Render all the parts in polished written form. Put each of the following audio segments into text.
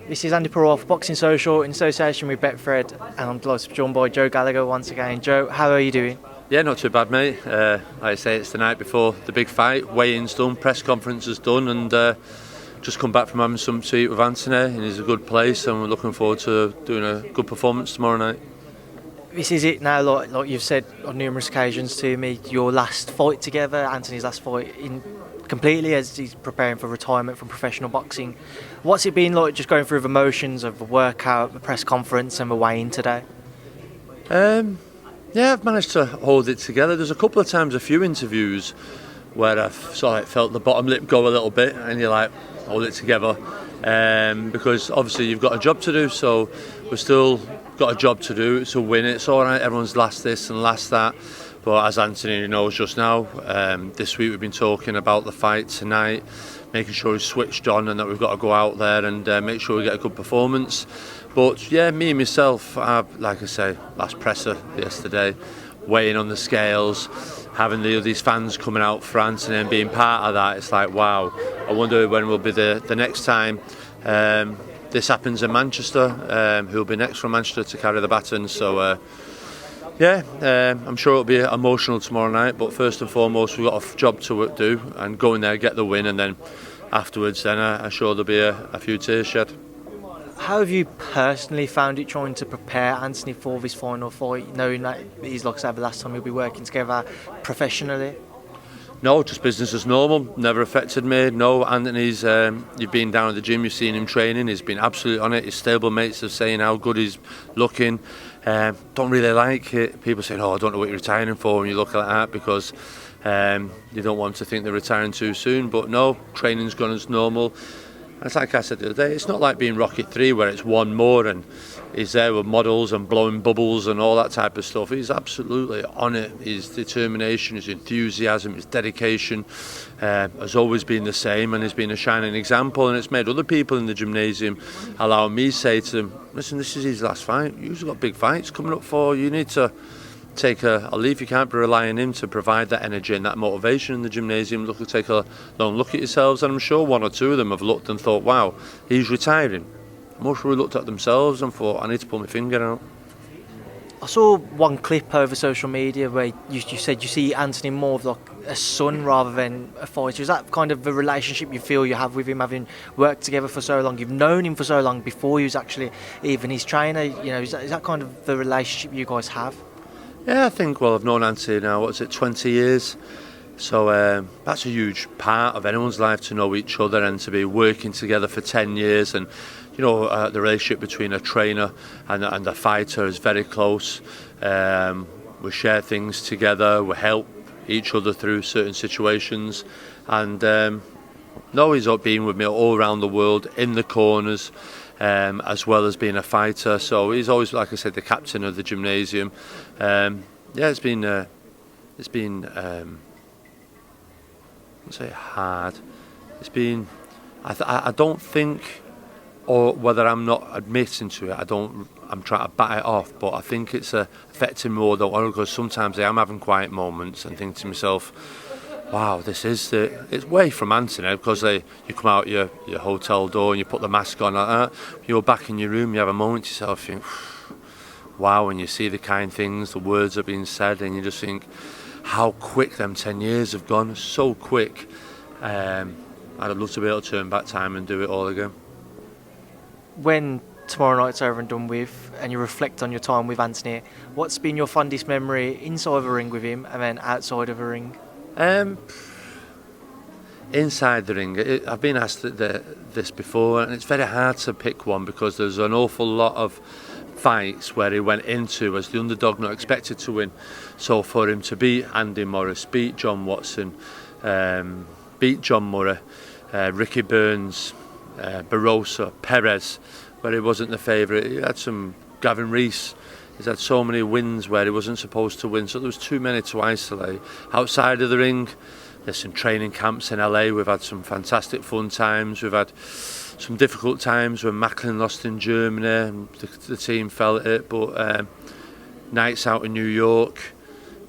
This is Andy Perrault for Boxing Social in association with Betfred, and I'm delighted to be joined by Joe Gallagher once again. Joe, how are you doing? Yeah, not too bad, mate. Like I say, it's the night before the big fight. Weigh-in's done, press conference is done, and just come back from having some to eat with Anthony, and he's a good place, and we're looking forward to doing a good performance tomorrow night. This is it now, like you've said on numerous occasions to me, your last fight together, Anthony's last fight completely as he's preparing for retirement from professional boxing. What's it been like just going through the motions of the workout, the press conference and the weigh-in today? Yeah, I've managed to hold it together. There's a couple of times, a few interviews where I've sort of felt the bottom lip go a little bit, and you're like, hold it together, because obviously you've got a job to do, so we've still got a job to do to win it. It's all right, everyone's last this and last that, but as Anthony knows just now, this week we've been talking about the fight tonight, making sure he's switched on and that we've got to go out there and make sure we get a good performance. But yeah, me and myself, like I say, last presser yesterday, weighing on the scales, having these fans coming out for Anthony and being part of that, it's like, wow, I wonder when will be the next time this happens in Manchester, who'll be next from Manchester to carry the baton. So I'm sure it'll be emotional tomorrow night, but first and foremost we've got a job to do and go in there, get the win, and then afterwards then I'm sure there'll be a few tears shed. How have you personally found it trying to prepare Anthony for this final fight, knowing that he's like I said, the last time you'll be working together professionally? No, just business as normal, never affected me. No, Anthony's, you've been down at the gym, you've seen him training, he's been absolutely on it. His stable mates are saying how good he's looking. Don't really like it. People say, oh, I don't know what you're retiring for, and you look like that because you don't want to think they're retiring too soon. But no, training's gone as normal. It's like I said the other day, it's not like being Rocket 3 where it's one more and he's there with models and blowing bubbles and all that type of stuff. He's absolutely on it. His determination, his enthusiasm, his dedication has always been the same, and he's been a shining example, and it's made other people in the gymnasium allow me to say to him, listen, this is his last fight. You've got big fights coming up for you. Need to take a leave. You can't be relying on him to provide that energy and that motivation in the gymnasium. Take a long look at yourselves, and I'm sure one or two of them have looked and thought, wow, he's retiring. Most probably looked at themselves and thought, I need to pull my finger out. I saw one clip over social media where you said you see Anthony more of like a son rather than a fighter. Is that kind of the relationship you feel you have with him, having worked together for so long? You've known him for so long before he was actually even his trainer. You know, is that kind of the relationship you guys have? Yeah, I think, well, I've known Anthony now, 20 years? So that's a huge part of anyone's life, to know each other and to be working together for 10 years. And, you know, the relationship between a trainer and a fighter is very close. We share things together, we help each other through certain situations. And no, he's been with me all around the world, in the corners, as well as being a fighter. So he's always, like I said, the captain of the gymnasium. It's been I'd say hard. It's been, I don't think, or whether I'm not admitting to it, I'm trying to bat it off, but I think it's affecting more than one, because sometimes I am having quiet moments and think to myself, wow, it's way from Anthony, because you come out your hotel door and you put the mask on like that. You're back in your room, you have a moment to yourself, you think, wow, and you see the kind things, the words are being said, and you just think how quick them 10 years have gone, so quick. I'd love to be able to turn back time and do it all again. When tomorrow night's over and done with, and you reflect on your time with Anthony, what's been your fondest memory inside the ring with him and then outside of the ring? Inside the ring, I've been asked this before, and it's very hard to pick one, because there's an awful lot of fights where he went into as the underdog, not expected to win. So for him to beat Andy Morris, beat John Watson, beat John Murray, Ricky Burns, Barroso, Perez, where he wasn't the favourite. He had some, Gavin Rees, he's had so many wins where he wasn't supposed to win, so there was too many to isolate. Outside of the ring, there's some training camps in LA, we've had some fantastic fun times, we've had some difficult times when Macklin lost in Germany and the team felt it, but nights out in New York,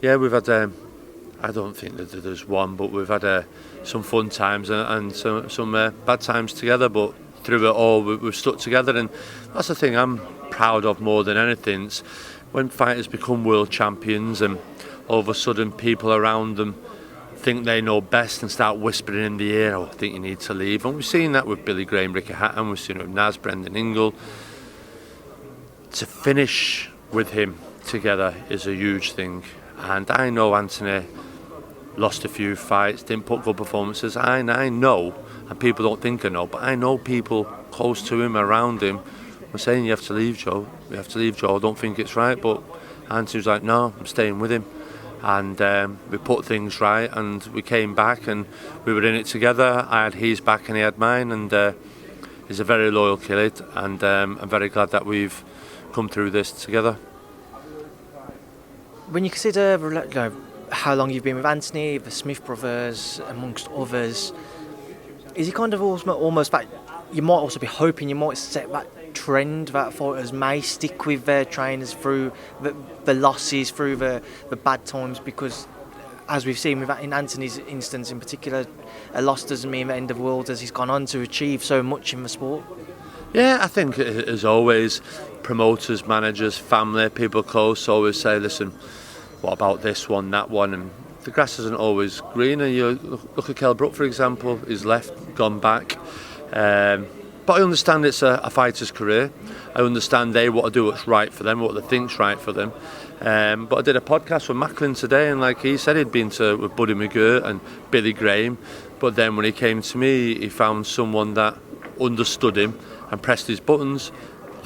yeah, we've had, I don't think that there's one, but we've had some fun times and some bad times together, but through it all, we've stuck together, and that's the thing I'm proud of more than anything. It's when fighters become world champions and all of a sudden people around them think they know best and start whispering in the ear, oh, I think you need to leave. And we've seen that with Billy Graham, Ricky Hatton, we've seen it with Naz, Brendan Ingle. To finish with him together is a huge thing. And I know Anthony lost a few fights, didn't put good performances. I know, and people don't think I know, but I know people close to him, around him, were saying, you have to leave, Joe. You have to leave, Joe. I don't think it's right. But Anthony was like, no, I'm staying with him. And we put things right, and we came back, and we were in it together. I had his back and he had mine, and he's a very loyal kid, and I'm very glad that we've come through this together. When you consider how long you've been with Anthony, the Smith brothers, amongst others, is it kind of almost like you might also be hoping you might set that trend that fighters may stick with their trainers through the losses, through the bad times, because as we've seen in Anthony's instance in particular, a loss doesn't mean the end of the world, as he's gone on to achieve so much in the sport. Yeah, I think as always, promoters, managers, family, people close always say, listen, what about this one, that one, and the grass isn't always greener. You look at Kell Brook, for example, he's left, gone back. But I understand it's a fighter's career. I understand they want to do what's right for them, what they think's right for them. But I did a podcast with Macklin today, and like he said, he'd been with Buddy McGirt and Billy Graham. But then when he came to me, he found someone that understood him and pressed his buttons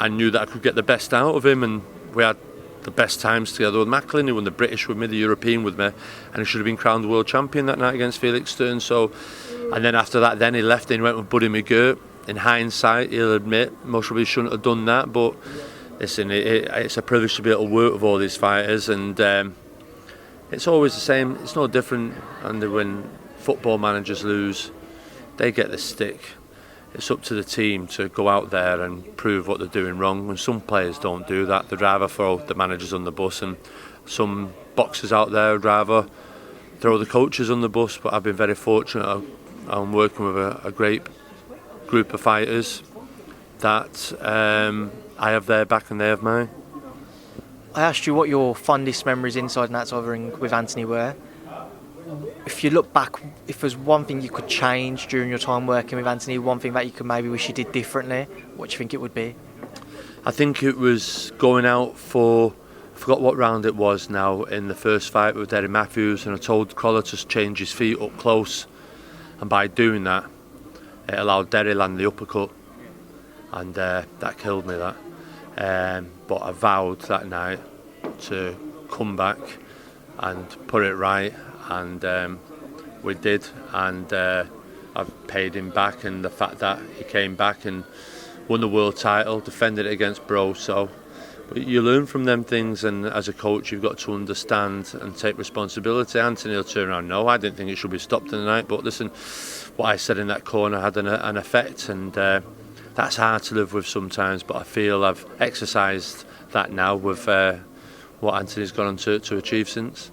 and knew that I could get the best out of him. And we had the best times together with Macklin. He won the British with me, the European with me, and he should have been crowned world champion that night against Felix Stern. So, and then after that, then he left and he went with Buddy McGirt. In hindsight, he'll admit most probably shouldn't have done that, but listen, it's a privilege to be able to work with all these fighters, and it's always the same. It's no different. And when football managers lose, they get the stick. It's up to the team to go out there and prove what they're doing wrong. When some players don't do that, they'd rather throw the managers on the bus, and some boxers out there would rather throw the coaches on the bus. But I've been very fortunate. I'm working with a great group of fighters that I have their back and they have mine. I asked you what your fondest memories inside and outside the ring with Anthony were. If you look back, if there's one thing you could change during your time working with Anthony, one thing that you could maybe wish you did differently, what do you think it would be? I think it was going out for, I forgot what round it was now, in the first fight with Derry Matthews, and I told Crolla'S to change his feet up close, and by doing that it allowed Derry land the uppercut, and that killed me, that. But I vowed that night to come back and put it right, and we did, and I've paid him back, and the fact that he came back and won the world title, defended it against Bro. So but you learn from them things, and as a coach you've got to understand and take responsibility. Anthony will turn around, no, I didn't think it should be stopped in the night, but listen, what I said in that corner had an effect, and that's hard to live with sometimes, but I feel I've exercised that now with what Anthony's gone on to achieve since.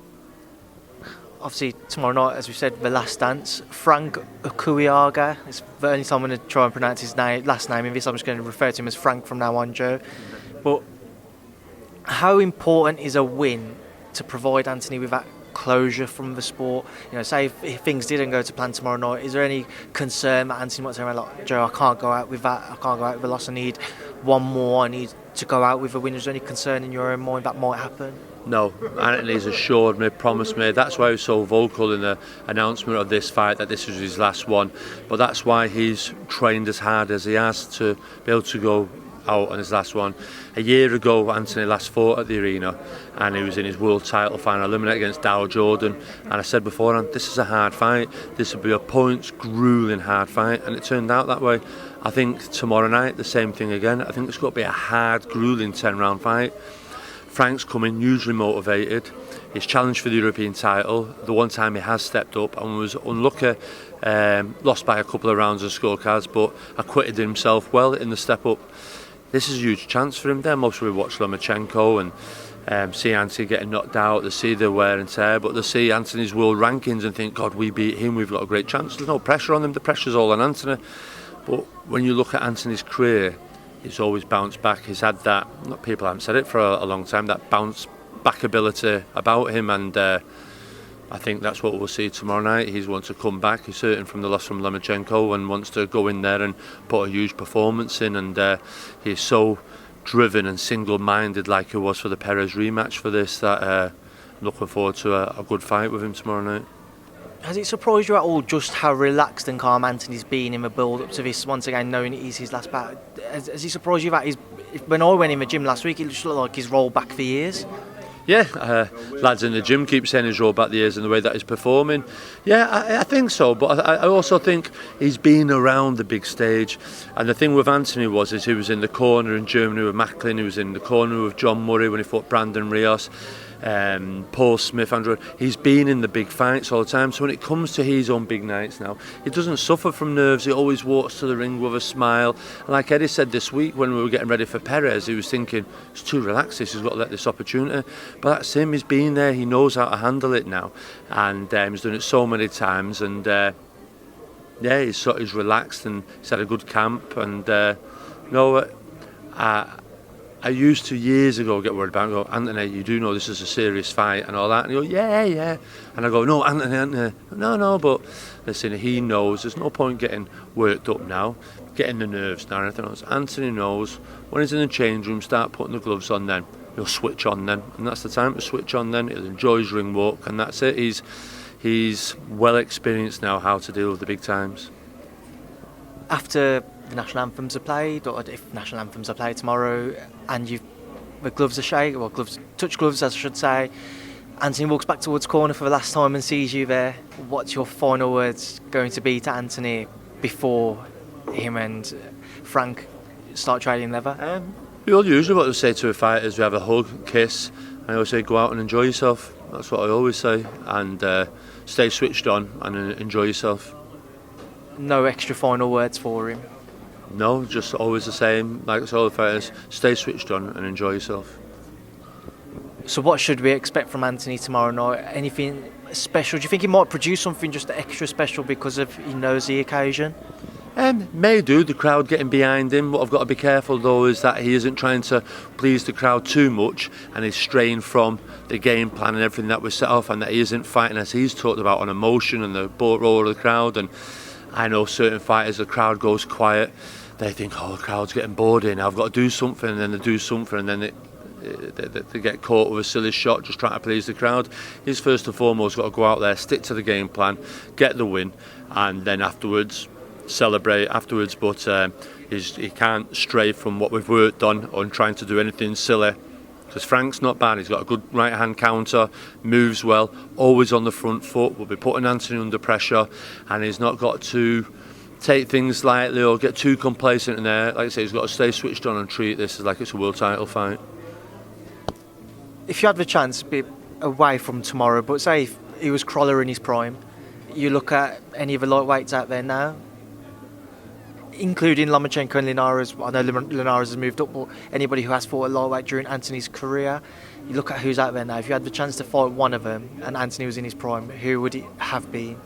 Obviously tomorrow night, as we said, the last dance. Frank Okuiaga, it's the only time I'm going to try and pronounce his last name in this. I'm just going to refer to him as Frank from now on, Joe. But how important is a win to provide Anthony with that closure from the sport? You know, say if things didn't go to plan tomorrow night, is there any concern that Anthony might say, like, Joe, I can't go out with that, I can't go out with a loss, I need one more, I need to go out with a win? Is there any concern in your own mind that might happen? No, Anthony's assured me, promised me. That's why he was so vocal in the announcement of this fight, that this was his last one. But that's why he's trained as hard as he has to be able to go out on his last one. A year ago, Anthony last fought at the arena, and he was in his world title final eliminator against Dow Jordan. And I said beforehand, this is a hard fight. This will be a points grueling hard fight, and it turned out that way. I think tomorrow night the same thing again. I think it's got to be a hard, grueling 10-round fight. Frank's coming hugely motivated. He's challenged for the European title. The one time he has stepped up and was unlucky, lost by a couple of rounds of scorecards, but acquitted himself well in the step up. This is a huge chance for him. Then most we watch Lomachenko and see Anthony getting knocked out. They see the wear and tear, but they see Anthony's world rankings and think, God, we beat him, we've got a great chance. There's no pressure on them. The pressure's all on Anthony. But when you look at Anthony's career, he's always bounced back. He's had that, people haven't said it for a long time, that bounce back ability about him, and I think that's what we'll see tomorrow night. He wants to come back. He's certain from the loss from Lomachenko and wants to go in there and put a huge performance in, and he's so driven and single-minded like he was for the Perez rematch for this, that I'm looking forward to a good fight with him tomorrow night. Has it surprised you at all just how relaxed and calm Anthony's been in the build-up to this, once again, knowing it is his last bout? Has he surprised you that when I went in the gym last week, it just looked like he's rolled back for years? Yeah, lads in the gym keep saying he's rolled back the years in the way that he's performing. Yeah, I think so, but I also think he's been around the big stage. And the thing with Anthony is he was in the corner in Germany with Macklin, he was in the corner with John Murray when he fought Brandon Rios. Paul Smith, Andrew, he's been in the big fights all the time, so when it comes to his own big nights now, he doesn't suffer from nerves. He always walks to the ring with a smile, and like Eddie said this week when we were getting ready for Perez, he was thinking it's too relaxed, he's got to let this opportunity, but that's him. He's been there, he knows how to handle it now, and he's done it so many times, and he's relaxed, and he's had a good camp, and I used to years ago get worried about it. I go, Anthony, you do know this is a serious fight and all that. And he goes, yeah. And I go, no, Anthony. No, but listen, he knows. There's no point getting worked up now, getting the nerves down, anything else. Anthony knows when he's in the change room, start putting the gloves on then. He'll switch on then. And that's the time to switch on then. He'll enjoy his ring walk, and that's it. He's well experienced now how to deal with the big times. After the national anthems are played, or if national anthems are played tomorrow, and the gloves are shaken, well, touch gloves, as I should say, Anthony walks back towards corner for the last time and sees you there. What's your final words going to be to Anthony before him and Frank start trading leather? Usually what they say to a fighter is we have a hug, kiss, and I always say go out and enjoy yourself. That's what I always say, and stay switched on and enjoy yourself. No extra final words for him? No, just always the same, like all the fighters, stay switched on and enjoy yourself. So what should we expect from Anthony tomorrow night? Anything special? Do you think he might produce something just extra special because he knows the occasion? May do, the crowd getting behind him. What I've got to be careful though is that he isn't trying to please the crowd too much and he's straying from the game plan and everything that was set off, and that he isn't fighting, as he's talked about, on emotion and the boat roll of the crowd. And I know certain fighters, the crowd goes quiet, they think, the crowd's getting bored in, I've got to do something, and then they do something, and then they get caught with a silly shot just trying to please the crowd. He's first and foremost got to go out there, stick to the game plan, get the win, and then afterwards celebrate afterwards. But he can't stray from what we've worked on trying to do anything silly, because Frank's not bad. He's got a good right hand counter, moves well, always on the front foot, will be putting Anthony under pressure, and he's not got to take things lightly or get too complacent in there. Like I say, he's got to stay switched on and treat this as like it's a world title fight. If you had the chance to be away from tomorrow, but say if he was Crolla in his prime, you look at any of the lightweights out there now, including Lomachenko and Linares. I know Linares has moved up, but anybody who has fought at lightweight during Anthony's career, you look at who's out there now. If you had the chance to fight one of them and Anthony was in his prime, who would it have been?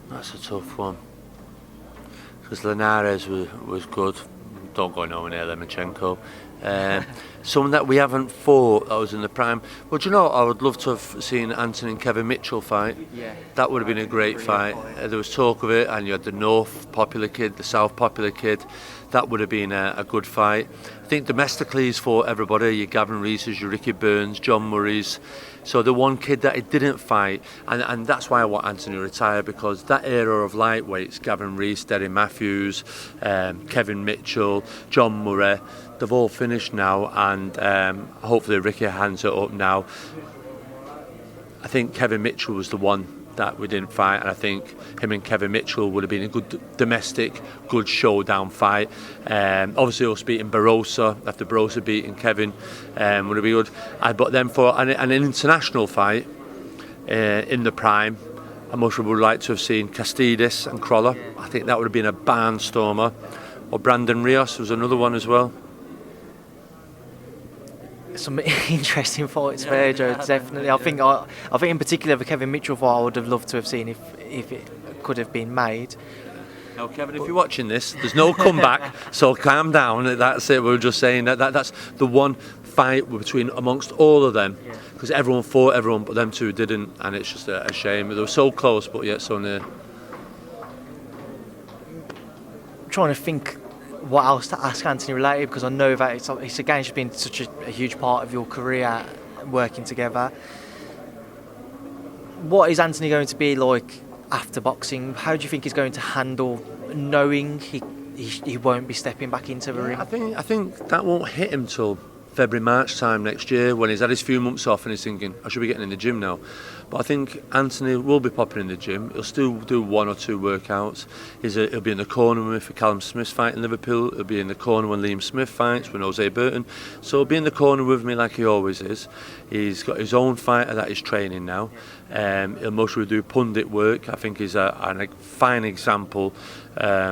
That's a tough one, because Linares was good. Don't go nowhere near Lomachenko. Someone that we haven't fought that was in the prime. Well, do you know, I would love to have seen Anthony and Kevin Mitchell fight. Yeah. That would have been a great fight. There was talk of it, and you had the North popular kid, the South popular kid. That would have been a good fight. I think domestically he's fought everybody, your Gavin Reeses, your Ricky Burns, John Murray's. So the one kid that he didn't fight, and that's why I want Anthony to retire, because that era of lightweights, Gavin Rees, Derry Matthews, Kevin Mitchell, John Murray, they've all finished now, and hopefully Ricky hands it up now. I think Kevin Mitchell was the one that we didn't fight, and I think him and Kevin Mitchell would have been a good domestic, good showdown fight. Obviously us beating Barroso, after Barroso beating Kevin, would have been good. But then for an international fight in the prime, I much would like to have seen Castidis and Crolla. I think that would have been a barnstormer. Or Brandon Rios was another one as well. Some interesting fights there, Joe. Definitely. I think in particular the Kevin Mitchell fight I would have loved to have seen if it could have been made. Now, Kevin, if you're watching this, there's no comeback, so calm down. That's it. We're just saying that's the one fight between amongst all of them, because everyone fought everyone, but them two didn't, and it's just a shame. They were so close, but yet so near. I'm trying to think what else to ask Anthony related, because I know that it's again just been such a huge part of your career working together. What is Anthony going to be like after boxing? How do you think he's going to handle knowing he won't be stepping back into the ring? I think that won't hit him till February, March time next year, when he's had his few months off and he's thinking, I should be getting in the gym now. But I think Anthony will be popping in the gym. He'll still do 1 or 2 workouts. He'll be in the corner with me for Callum Smith's fight in Liverpool. He'll be in the corner when Liam Smith fights, with Jose Burton. So he'll be in the corner with me like he always is. He's got his own fighter that he's training now. He'll mostly do pundit work. I think he's a fine example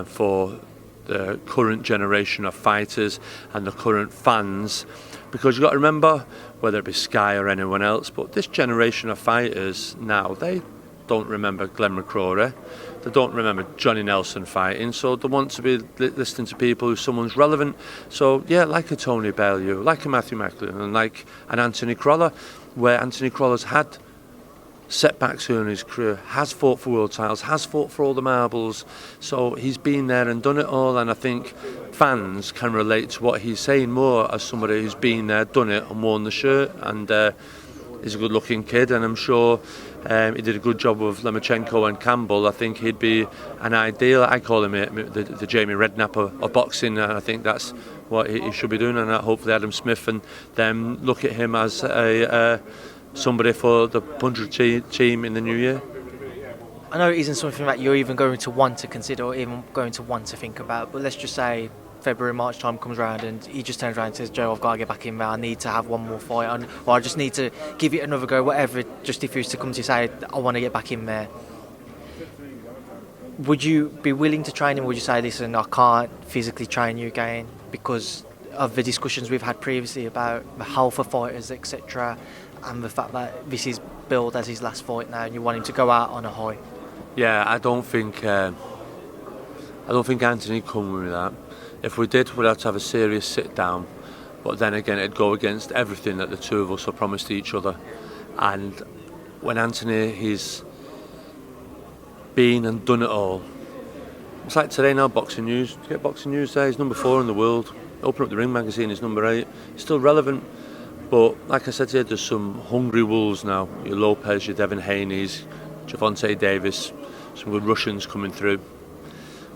for the current generation of fighters and the current fans, because you've got to remember, whether it be Sky or anyone else, but this generation of fighters now, they don't remember Glenn McCrory, they don't remember Johnny Nelson fighting, so they want to be listening to people who someone's relevant. So yeah, like a Tony Bellew, like a Matthew Macklin, and like an Anthony Crolla, where Anthony Crolla's had setbacks in his career, has fought for world titles, has fought for all the marbles, so he's been there and done it all, and I think fans can relate to what he's saying more as somebody who's been there, done it and worn the shirt, and he's a good looking kid, and I'm sure he did a good job with Lomachenko and Campbell. I think he'd be an ideal, I call him the Jamie Redknapp of boxing, and I think that's what he should be doing, and hopefully Adam Smith and them look at him as a somebody for the 100 team in the new year. I know it isn't something that you're even going to want to consider or even going to want to think about, but let's just say February, March time comes around and he just turns around and says, Joe, I've got to get back in there, I need to have one more fight, or I just need to give it another go, whatever, just if he was to come to you say, I want to get back in there. Would you be willing to train him, or would you say, listen, I can't physically train you again because of the discussions we've had previously about the health of fighters, etc., and the fact that this is billed as his last fight now and you want him to go out on a high? Yeah, I don't think Anthony come with that. If we did, we'd have to have a serious sit down, but then again it'd go against everything that the two of us have promised each other. And when Anthony, he's been and done it all, it's like today now, Boxing News, you get Boxing News there, he's number 4 in the world. Open up the Ring magazine, he's number 8. He's still relevant. But like I said to you, there's some hungry wolves now. Your Lopez, your Devin Haney's, Javante Davis, some good Russians coming through.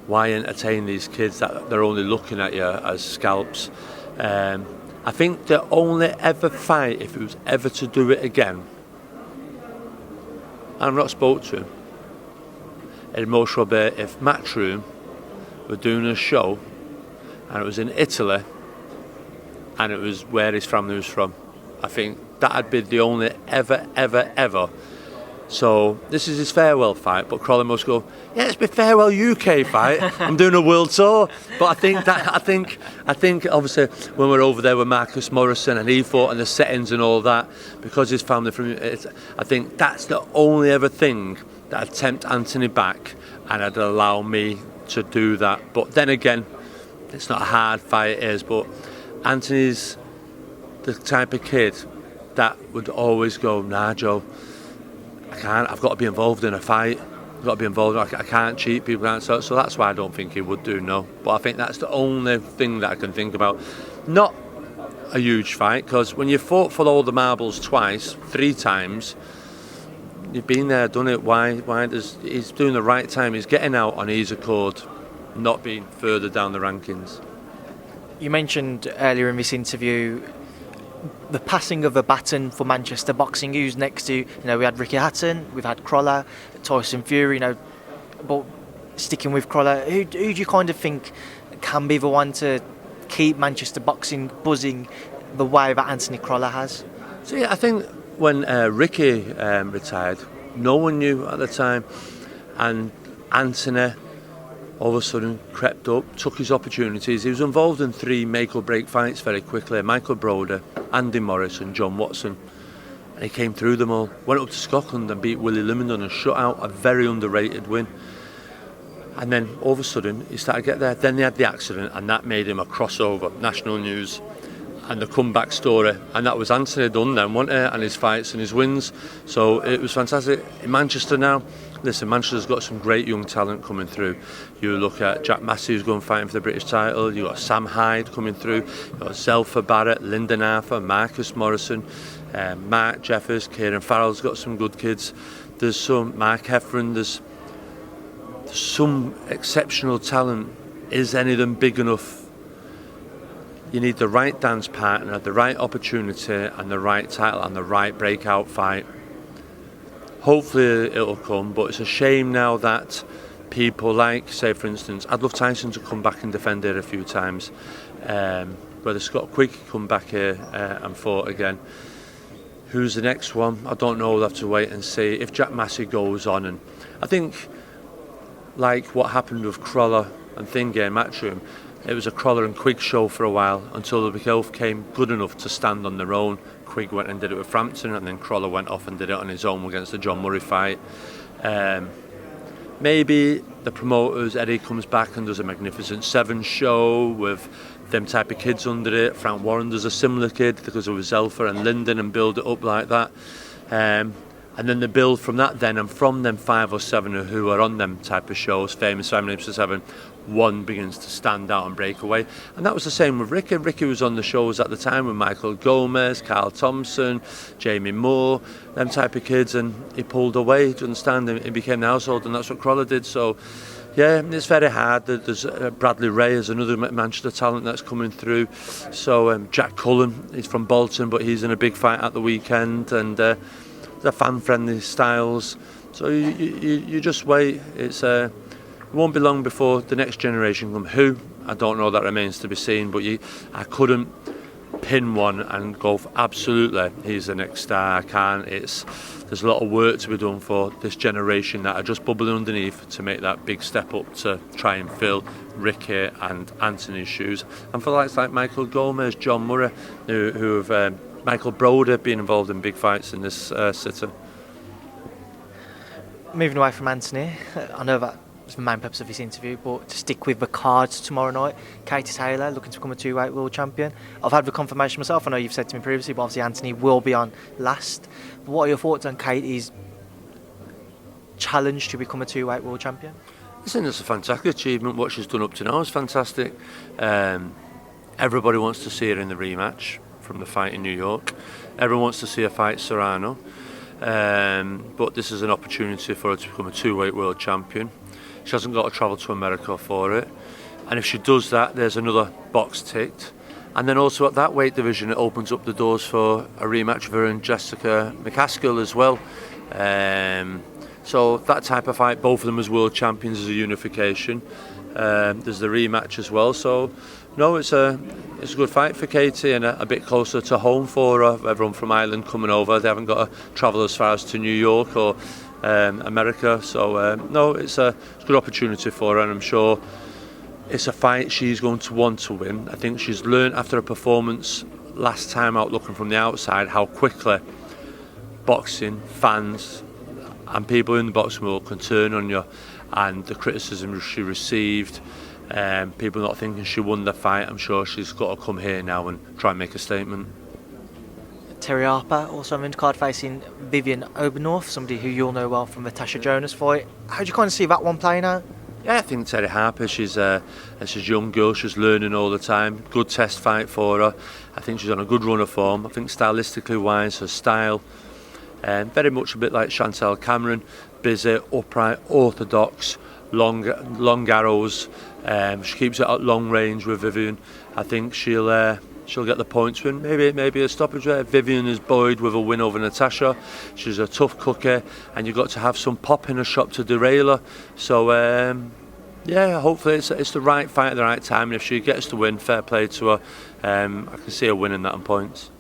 Why entertain these kids that they're only looking at you as scalps? I think the only ever fight, if it was ever to do it again, I've not spoke to him, it'd most probably be if Matchroom were doing a show and it was in Italy and it was where his family was from. I think that'd be the only ever. So this is his farewell fight, but Crolla must go, yeah, it's my farewell UK fight. I'm doing a world tour. But I think obviously when we're over there with Marcus Morrison and he fought and the settings and all that, because his family from it, I think that's the only ever thing that'd tempt Anthony back and it'd allow me to do that. But then again, it's not a hard fight, it is, but Anthony's the type of kid that would always go, nah, Joe, I can't, I've got to be involved in a fight. I've got to be involved, I can't cheat people. So that's why I don't think he would do, no. But I think that's the only thing that I can think about. Not a huge fight, because when you fought for all the marbles twice, 3 times, you've been there, done it. Why he's doing the right time, he's getting out on ease accord, not being further down the rankings. You mentioned earlier in this interview the passing of a baton for Manchester boxing. Who's next to, we had Ricky Hatton, we've had Crolla, Tyson Fury, but sticking with Crolla, who do you kind of think can be the one to keep Manchester boxing buzzing the way that Anthony Crolla has? See, I think when Ricky retired, no one knew at the time, and Anthony all of a sudden crept up, took his opportunities. He was involved in 3 make or break fights very quickly: Michael Broder, Andy Morris and John Watson, and he came through them all. Went up to Scotland and beat Willie Limondon and shut out a very underrated win. And then all of a sudden he started to get there. Then they had the accident, and that made him a crossover, national news, and the comeback story. And that was Anthony done then, wasn't it? And his fights and his wins. So it was fantastic. In Manchester now, listen, Manchester's got some great young talent coming through. You look at Jack Massey, who's going fighting for the British title. You've got Sam Hyde coming through. You've got Zelfa Barrett, Lyndon Arthur, Marcus Morrison, Mark Jeffers, Kieran Farrell's got some good kids. There's some Mark Heffron, there's some exceptional talent. Is any of them big enough? You need the right dance partner, the right opportunity, and the right title, and the right breakout fight. Hopefully it'll come, but it's a shame now that people like, say for instance, I'd love Tyson to come back and defend here a few times. Whether Scott Quigg come back here and fought again. Who's the next one? I don't know, we'll have to wait and see. If Jack Massey goes on, and I think like what happened with Crolla and Thingy in Matchroom, it was a Crolla and Quigg show for a while until they both came good enough to stand on their own. Quigg went and did it with Frampton, and then Crolla went off and did it on his own against the John Murray fight. Maybe the promoters, Eddie comes back and does a Magnificent Seven show with them type of kids under it. Frank Warren does a similar kid because it was Zelfa and Lyndon, and build it up like that. And then they build from that then, and from them 5 or 7 who are on them type of shows, famous Simon 7, one begins to stand out and break away. And that was the same with Ricky. Ricky was on the shows at the time with Michael Gomez, Carl Thompson, Jamie Moore, them type of kids, and he pulled away, do you understand? He became the household, and that's what Crolla did. So yeah, it's very hard. There's Bradley Ray is another Manchester talent that's coming through. So Jack Cullen, he's from Bolton, but he's in a big fight at the weekend, and the fan-friendly styles. So you just wait. It won't be long before the next generation come. Who? I don't know, that remains to be seen, but I couldn't pin one and go for absolutely he's the next star. I can't. There's a lot of work to be done for this generation that are just bubbling underneath to make that big step up to try and fill Ricky and Anthony's shoes. And for likes like Michael Gomez, John Murray, who have Michael Broder being involved in big fights in this city. Moving away from Anthony, I know that was the main purpose of this interview, but to stick with the cards tomorrow night, Katie Taylor looking to become a 2-weight world champion. I've had the confirmation myself. I know you've said to me previously, but obviously Anthony will be on last. But what are your thoughts on Katie's challenge to become a 2-weight world champion? I think it's a fantastic achievement. What she's done up to now is fantastic. Everybody wants to see her in the rematch from the fight in New York. Everyone wants to see her fight Serrano. But this is an opportunity for her to become a 2-weight world champion. She hasn't got to travel to America for it. And if she does that, there's another box ticked. And then also at that weight division, it opens up the doors for a rematch of her and Jessica McCaskill as well. So that type of fight, both of them as world champions, is a unification. There's the rematch as well. So no, it's a good fight for Katie, and a bit closer to home for her. Everyone from Ireland coming over. They haven't got to travel as far as to New York or America. So no, it's a good opportunity for her, and I'm sure it's a fight she's going to want to win. I think she's learned after a performance last time out, looking from the outside, how quickly boxing fans and people in the boxing world can turn on you, and the criticism she received, people not thinking she won the fight. I'm sure she's got to come here now and try and make a statement. Terry Harper also on the card facing Vivian Obernorth, somebody who you'll know well from the Tasha Jonas fight. How do you kind of see that one playing out? Yeah, I think Terry Harper, she's a young girl, she's learning all the time. Good test fight for her. I think she's on a good run of form. I think stylistically wise, her style, very much a bit like Chantel Cameron, busy, upright, orthodox, long arrows. She keeps it at long range with Vivian. I think she'll get the points win. Maybe a stoppage there. Vivian is buoyed with a win over Natasha. She's a tough cookie, and you've got to have some pop in her shop to derail her. So yeah, hopefully it's the right fight at the right time, and if she gets to win, fair play to her. I can see her winning that on points.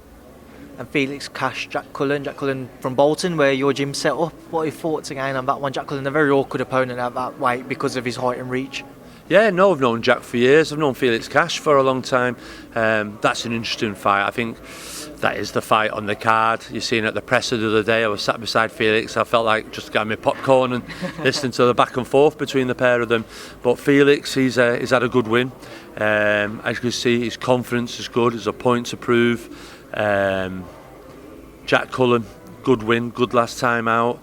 And Felix Cash, Jack Cullen from Bolton, where your gym set up. What are your thoughts again on that one? Jack Cullen, a very awkward opponent at that weight because of his height and reach. Yeah, no, I've known Jack for years. I've known Felix Cash for a long time. That's an interesting fight. I think that is the fight on the card. You've seen at the presser the other day, I was sat beside Felix. I felt like just getting my popcorn and listening to the back and forth between the pair of them. But Felix, he's had a good win. As you can see, his confidence is good. There's a point to prove. Jack Cullen, good win, good last time out.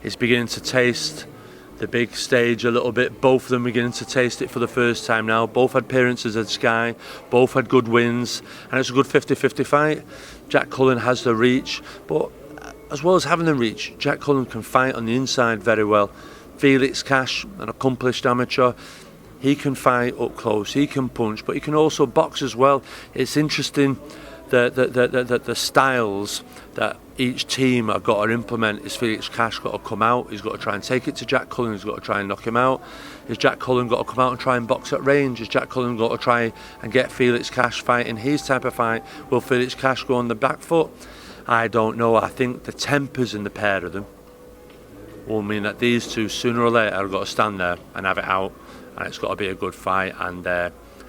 He's beginning to taste the big stage a little bit. Both of them beginning to taste it for the first time now. Both had appearances at Sky, both had good wins, and it's a good 50-50 fight. Jack Cullen has the reach, but as well as having the reach, Jack Cullen can fight on the inside very well. Felix Cash, an accomplished amateur, he can fight up close, he can punch, but he can also box as well. It's interesting the styles that each team have got to implement. Is Felix Cash got to come out, he's got to try and take it to Jack Cullen, he's got to try and knock him out. Is Jack Cullen got to come out and try and box at range? Is Jack Cullen got to try and get Felix Cash fighting his type of fight? Will Felix Cash go on the back foot? I don't know. I think the tempers in the pair of them will mean that these two sooner or later have got to stand there and have it out, and it's got to be a good fight, and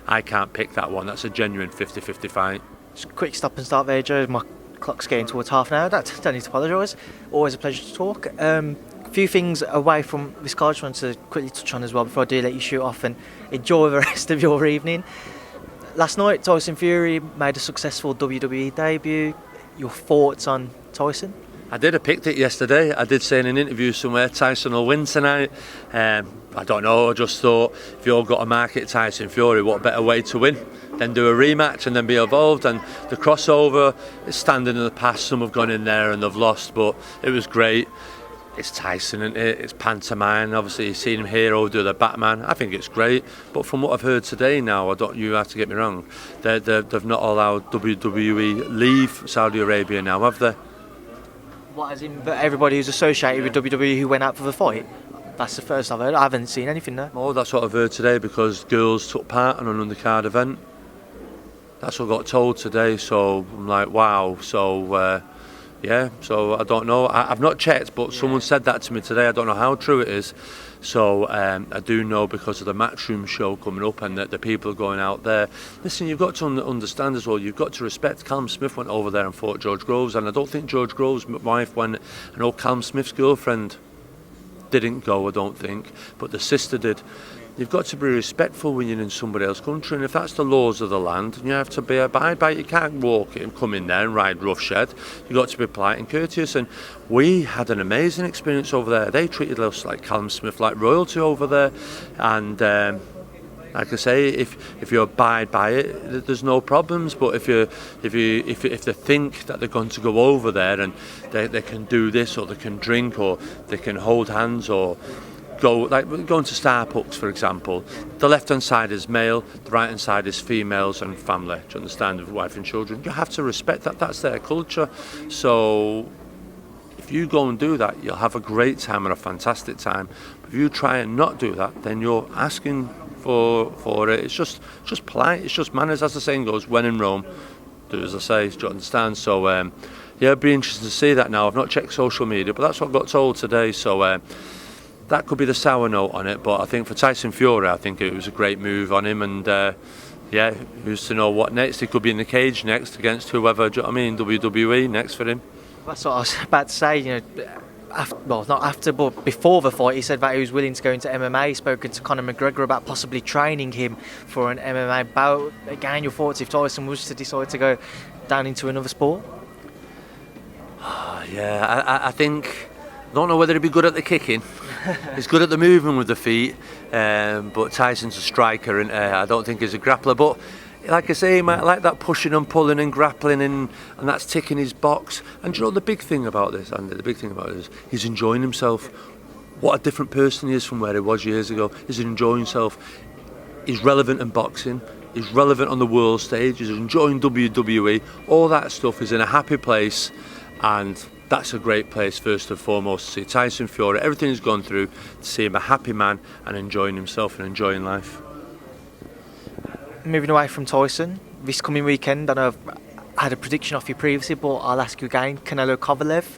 I can't pick that one. That's a genuine 50-50 fight. Just a quick stop and start there, Joe. My clock's getting towards half an hour. Don't need to apologise. Always a pleasure to talk. A few things away from this card I just want to quickly touch on as well before I do let you shoot off and enjoy the rest of your evening. Last night, Tyson Fury made a successful WWE debut. Your thoughts on Tyson? I picked it yesterday. I did say in an interview somewhere Tyson will win tonight. I don't know, I just thought if you've got to market Tyson Fury, what better way to win than do a rematch and then be involved. And the crossover is standing in the past. Some have gone in there and they've lost, but it was great. It's Tyson, isn't it? It's pantomime. Obviously you've seen him hero do the Batman. I think it's great, but from what I've heard today now, you have to get me wrong, they've not allowed WWE leave Saudi Arabia now, have they? What, as in everybody who's associated with WWE who went out for the fight? That's the first I've heard. I haven't seen anything there. Oh, that's what I've heard today, because girls took part in an undercard event. That's what I got told today, so I'm like, wow. So, yeah, so I don't know. I've not checked, but someone said that to me today. I don't know how true it is. So I do know because of the Matchroom show coming up and that the people are going out there. Listen, you've got to understand as well, you've got to respect. Callum Smith went over there and fought George Groves, and I don't think George Groves' wife went. I know Callum Smith's girlfriend didn't go, I don't think, but the sister did. You've got to be respectful when you're in somebody else's country, and if that's the laws of the land, you have to abide by it. You can't walk in, come in there and ride roughshed. You've got to be polite and courteous, and we had an amazing experience over there. They treated us like Callum Smith, like royalty over there, and like I say, if you abide by it, there's no problems. But if they think that they're going to go over there and they can do this, or they can drink, or they can hold hands, or going to Starbucks, for example, the left hand side is male, the right hand side is females and family. Do you understand? With wife and children, you have to respect that. That's their culture. So if you go and do that, you'll have a great time and a fantastic time. But if you try and not do that, then you're asking for it. It's just polite. It's just manners, as the saying goes. When in Rome, do as I say. Do you understand? So yeah, it'd be interesting to see that now. I've not checked social media, but that's what I got told today. So that could be the sour note on it. But I think for Tyson Fury, I think it was a great move on him. And yeah, who's to know what next? He could be in the cage next against whoever. Do you know what I mean? WWE next for him. That's what I was about to say. You know, not after, but before the fight, he said that he was willing to go into MMA. He's spoken to Conor McGregor about possibly training him for an MMA bout. Again, your thoughts if Tyson was to decide to go down into another sport? Yeah, I think. I don't know whether he'd be good at the kicking. He's good at the movement with the feet, but Tyson's a striker, and I don't think he's a grappler. But like I say, he might like that pushing and pulling and grappling, and that's ticking his box. And you know the big thing about this, Andy, the big thing about it is he's enjoying himself. What a different person he is from where he was years ago. He's enjoying himself. He's relevant in boxing. He's relevant on the world stage. He's enjoying WWE. All that stuff is in a happy place, and that's a great place first and foremost to see Tyson Fury, everything he's gone through, to see him a happy man and enjoying himself and enjoying life. Moving away from Tyson, this coming weekend, I know I've had a prediction off you previously, but I'll ask you again, Canelo-Kovalev,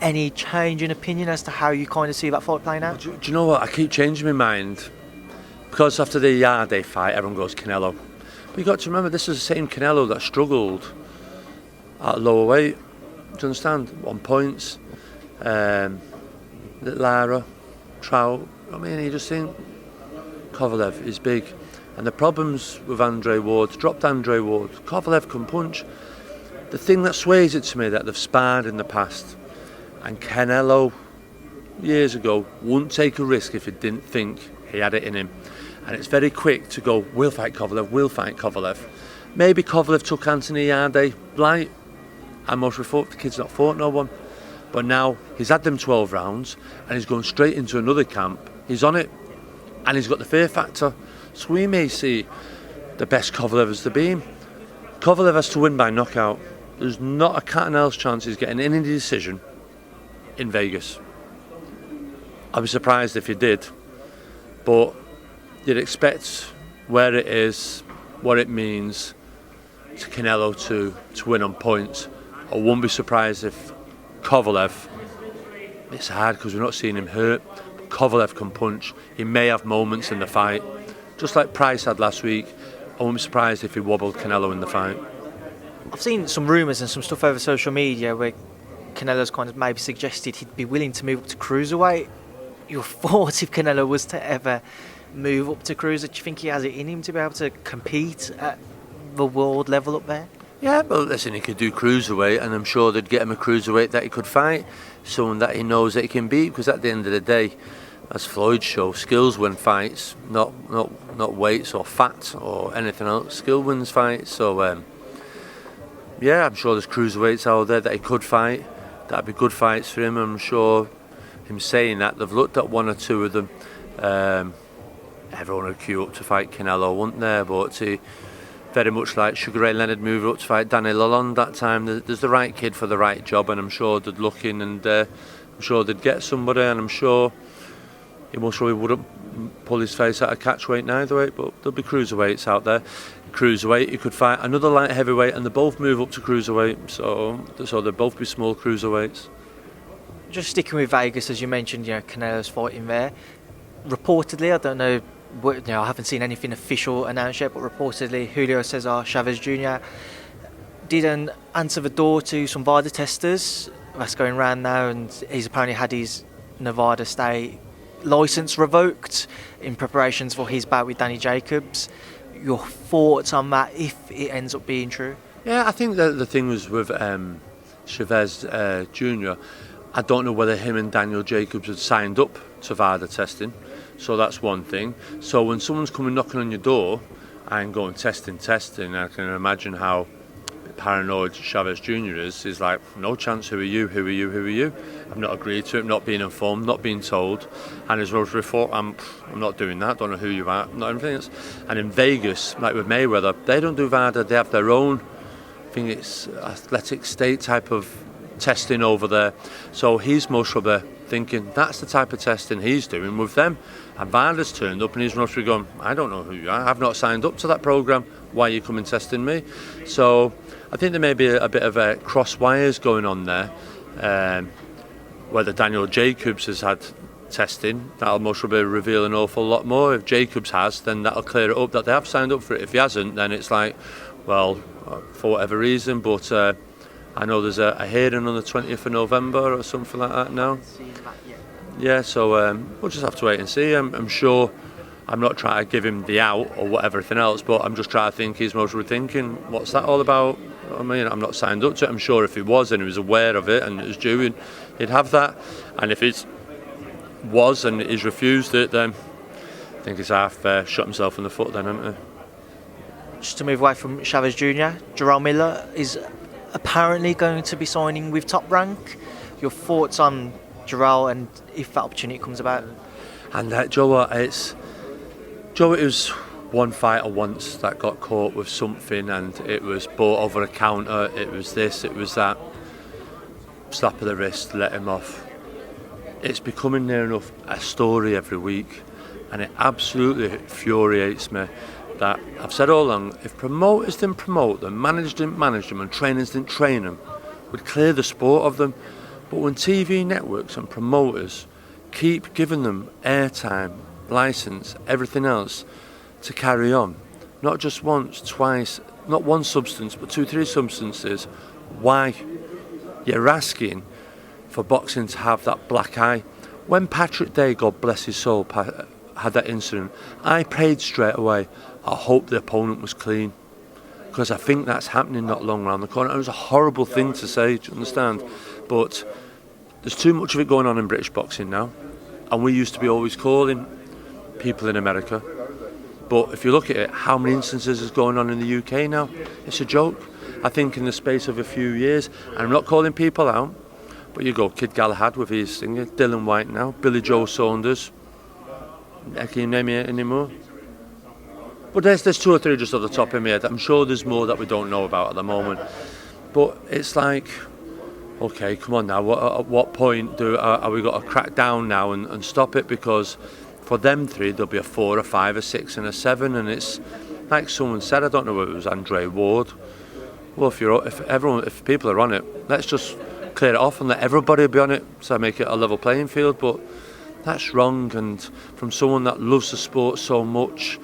any change in opinion as to how you kind of see that fight playing out? Do you know what, I keep changing my mind. because after the Yarde fight, everyone goes Canelo. But you've got to remember, this is the same Canelo that struggled at lower weight. Do you understand? On points, Lara, Trout. I mean, you just think Kovalev is big. And the problems with Andre Ward, dropped Andre Ward, Kovalev can punch. The thing that sways it to me that they've sparred in the past, and Canelo years ago wouldn't take a risk if he didn't think he had it in him. And it's very quick to go, we'll fight Kovalev, we'll fight Kovalev. Maybe Kovalev took Anthony Yarde light, and most thought the kid's not fought no one. But now he's had them 12 rounds and he's going straight into another camp. He's on it and he's got the fear factor. So we may see the best Kovalev as the beam. Kovalev has to win by knockout. There's not a cat and else chance he's getting any decision in Vegas. I'd be surprised if he did, but you'd expect where it is, what it means to Canelo to win on points. I won't be surprised if Kovalev, it's hard because we're not seeing him hurt, but Kovalev can punch. He may have moments in the fight, just like Price had last week. I won't be surprised if he wobbled Canelo in the fight. I've seen some rumours and some stuff over social media where Canelo's kind of maybe suggested he'd be willing to move up to cruiserweight. Your thoughts if Canelo was to ever move up to cruiser? Do you think he has it in him to be able to compete at the world level up there? Yeah, well, listen, he could do cruiserweight, and I'm sure they'd get him a cruiserweight that he could fight, someone that he knows that he can beat. Because at the end of the day, as Floyd showed, skills win fights, not weights or fat or anything else. Skill wins fights. So yeah, I'm sure there's cruiserweights out there that he could fight. That'd be good fights for him. I'm sure him saying that they've looked at one or two of them. Everyone would queue up to fight Canelo, wouldn't there? But very much like Sugar Ray Leonard moved up to fight Danny Lalonde that time. There's the right kid for the right job, and I'm sure they'd look in, and I'm sure they'd get somebody, and I'm sure he most probably wouldn't pull his face out of catchweight neither way, but there'll be cruiserweights out there. Cruiserweight, you could fight another light heavyweight, and they both move up to cruiserweight, so they'll both be small cruiserweights. Just sticking with Vegas, as you mentioned, Canelo's fighting there. Reportedly, I don't know, I haven't seen anything official announced yet, but reportedly Julio Cesar Chavez Jr. didn't answer the door to some VADA testers. That's going around now, and he's apparently had his Nevada State licence revoked in preparations for his bout with Danny Jacobs. Your thoughts on that, if it ends up being true? Yeah, I think that the thing was with Chavez Jr., I don't know whether him and Daniel Jacobs had signed up to VADA testing, so that's one thing. So when someone's coming knocking on your door and going testing, I can imagine how paranoid Chavez Jr. is. He's like, no chance, who are you? I've not agreed to it, not being informed, not being told. And his rose report, I'm not doing that, don't know who you are, not anything else. And in Vegas, like with Mayweather, they don't do VADA, they have their own, I think it's athletic state type of testing over there. So he's most probably thinking that's the type of testing he's doing with them. And VADA's turned up and he's mostly going, I don't know who you are, I've not signed up to that programme, why are you coming testing me? So I think there may be a bit of cross wires going on there. Whether Daniel Jacobs has had testing, that'll most probably reveal an awful lot more. If Jacobs has, then that'll clear it up that they have signed up for it. If he hasn't, then it's like, well, for whatever reason, but I know there's a hearing on the 20th of November or something like that now. Yeah, so we'll just have to wait and see. I'm sure, I'm not trying to give him the out or whatever everything else, but I'm just trying to think he's mostly thinking, what's that all about? I mean, I'm not signed up to it. I'm sure if he was and he was aware of it and it was due, he'd have that. And if it was and he's refused it, then I think he's half shot himself in the foot then, hasn't he? Just to move away from Chavez Jr., Jarrell Miller is apparently going to be signing with Top Rank. Your thoughts on Jarrell and if that opportunity comes about? And Joe, it was one fighter once that got caught with something and it was bought over a counter, it was this, it was that. Slap of the wrist, let him off. It's becoming near enough a story every week, and it absolutely infuriates me that I've said all along, if promoters didn't promote them, managers didn't manage them, and trainers didn't train them, we'd clear the sport of them. But when TV networks and promoters keep giving them airtime licence, everything else to carry on. Not just once, twice, not one substance, but 2, 3 substances. Why? You're asking for boxing to have that black eye. When Patrick Day, God bless his soul, had that incident, I prayed straight away, I hope the opponent was clean. Because I think that's happening not long around the corner. It was a horrible thing to say, do you understand? But there's too much of it going on in British boxing now. And we used to be always calling people in America. But if you look at it, how many instances is going on in the UK now? It's a joke. I think in the space of a few years, and I'm not calling people out, but you go Kid Gallagher with his singer, Dylan White now, Billy Joe Saunders. Can you name it anymore? But there's 2 or 3 just off the top of my head. I'm sure there's more that we don't know about at the moment. But it's like, okay, come on now. At what point are we got to crack down now and stop it? Because for them 3, there'll be a 4, a 5, a 6, and a 7, and it's like someone said. I don't know if it was Andre Ward. Well, if people are on it, let's just clear it off and let everybody be on it, so make it a level playing field. But that's wrong, and from someone that loves the sport so much,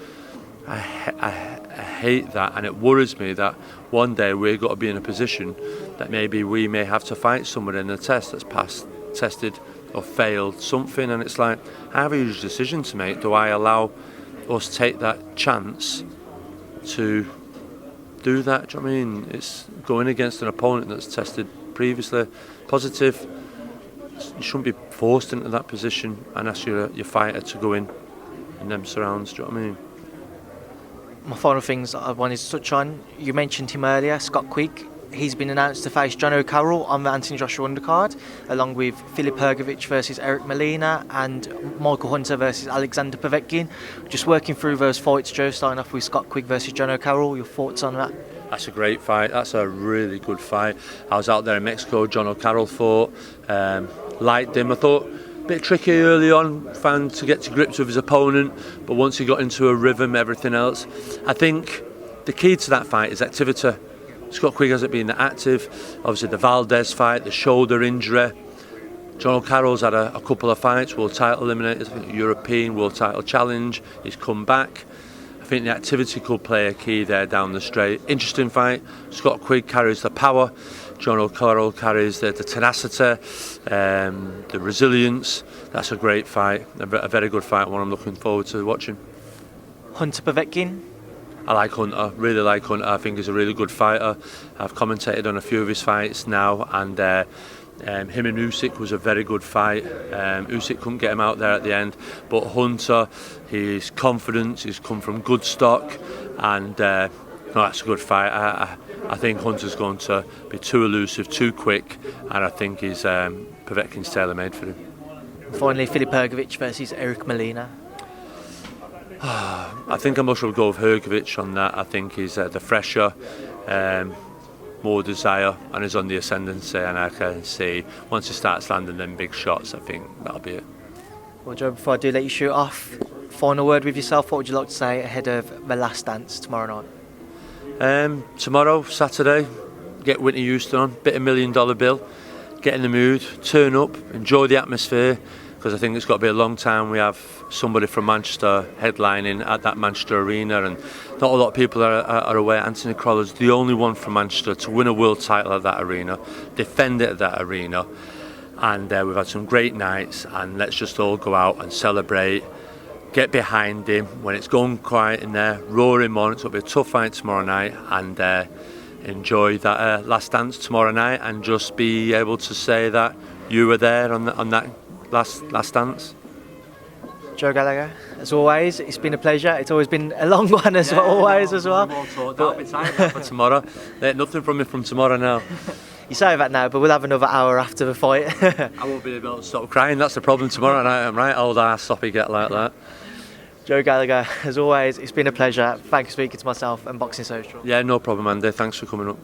I hate that, and it worries me that one day we're got to be in a position that maybe we may have to fight someone in a test that's tested or failed something, and it's like, I have a huge decision to make. Do I allow us take that chance to do that? Do you know what I mean? It's going against an opponent that's tested previously positive. You shouldn't be forced into that position and ask your fighter to go in them surrounds. Do you know what I mean? My final things I wanted to touch on, you mentioned him earlier, Scott Quigg. He's been announced to face John O'Carroll on the Anthony Joshua undercard, along with Filip Hrgovic versus Eric Molina and Michael Hunter versus Alexander Povetkin. Just working through those fights, Joe, starting off with Scott Quigg versus John O'Carroll. Your thoughts on that? That's a great fight. That's a really good fight. I was out there in Mexico. John O'Carroll fought. Liked him. I thought a bit tricky early on, found to get to grips with his opponent, but once he got into a rhythm, everything else. I think the key to that fight is activity. Scott Quigg hasn't been that active. Obviously the Valdez fight, the shoulder injury. John O'Carroll's had a couple of fights, world title eliminators, I think European world title challenge. He's come back. I think the activity could play a key there down the straight. Interesting fight. Scott Quigg carries the power. John O'Carroll carries the tenacity, the resilience. That's a great fight, a very good fight, one I'm looking forward to watching. Hunter Povetkin? I like Hunter, really like Hunter. I think he's a really good fighter. I've commentated on a few of his fights now, and him and Usyk was a very good fight. Usyk couldn't get him out there at the end, but Hunter, he's confident, he's come from good stock, and no, that's a good fight. I think Hunter's going to be too elusive, too quick, and I think he's Povetkin's tailor-made for him. Finally, Filip Hrgovic versus Eric Molina. I think I must go with Hrgovic on that. I think he's the fresher, more desire, and is on the ascendancy, and I can see once he starts landing them big shots, I think that'll be it. Well, Joe, before I do let you shoot off, final word with yourself, what would you like to say ahead of the last dance tomorrow night? Tomorrow, Saturday, get Whitney Houston on, bit of $1 million bill, get in the mood, turn up, enjoy the atmosphere, because I think it's got to be a long time we have somebody from Manchester headlining at that Manchester arena, and not a lot of people are aware Anthony Crolla'S the only one from Manchester to win a world title at that arena, defend it at that arena, and we've had some great nights, and let's just all go out and celebrate, get behind him when it's going quiet in there, roar him on. It's going to be a tough fight tomorrow night, and enjoy that last dance tomorrow night, and just be able to say that you were there on that last dance. Joe Gallagher, as always, it's been a pleasure. It's always been a long one as well. I'll be tired for tomorrow. Nothing from me from tomorrow now. You say that now, but we'll have another hour after the fight. I won't be able to stop crying. That's the problem tomorrow night. I'm right old ass sloppy get like that. Joe Gallagher, as always, it's been a pleasure. Thanks for speaking to myself and Boxing Social. Yeah, no problem, Andy. Thanks for coming up.